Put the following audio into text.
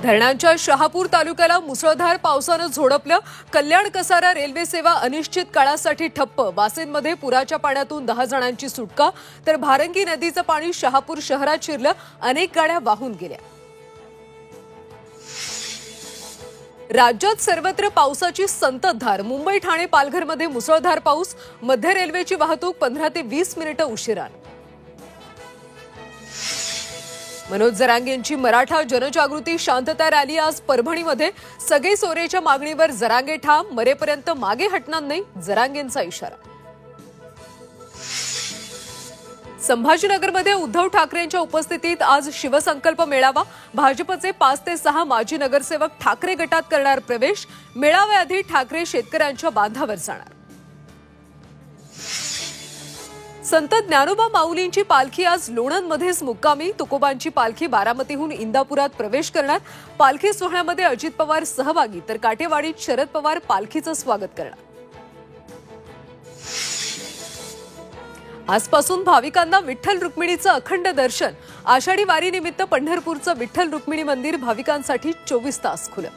धरणांच्या शहापूर तालुक्याला मुसळधार पावसानं झोडपलं। कल्याण कसारा रेल्वे सेवा अनिश्चित काळासाठी ठप्प। वासेंमध्ये पुराच्या पाण्यातून 10 जणांची सुटका, तर भारंगी नदीचं पाणी शहापूर शहरात शिरलं। अनेक गाड्या वाहून गेल्या। राज्यात सर्वत्र पावसाची संततधार। मुंबई, ठाणे, पालघरमध्ये मुसळधार पाऊस। मध्य रेल्वेची वाहतूक 15 ते 20 मिनिटं उशिराने। मनोज जरांगेंची मराठा जनजागृती शांतता रॅली आज परभणीमध्ये। सगळे सोरेच्या मागणीवर जरांगे ठाम, मरेपर्यंत मागे हटणार नाही, जरांगेंचा इशारा। संभाजीनगरमध्ये उद्धव ठाकरेंच्या उपस्थितीत आज शिवसंकल्प मेळावा। भाजपचे 5 ते 6 माजी नगरसेवक ठाकरे गटात करणार प्रवेश। मेळाव्याआधी ठाकरे शेतकऱ्यांच्या बांधावर जाणार। संत ज्ञानोबा माऊलींची पालखी आज लोणंदमध्येच मुक्कामी। तुकोबांची पालखी बारामतीहून इंदापुरात प्रवेश करणार। पालखी सोहळ्यामध्ये अजित पवार सहभागी, तर काटेवाडीत शरद पवार पालखीचं स्वागत करणार। आजपासून भाविकांना विठ्ठल रुक्मिणीचं अखंड दर्शन। आषाढी वारीनिमित्त पंढरपूरचं विठ्ठल रुक्मिणी मंदिर भाविकांसाठी 24 तास खुलं।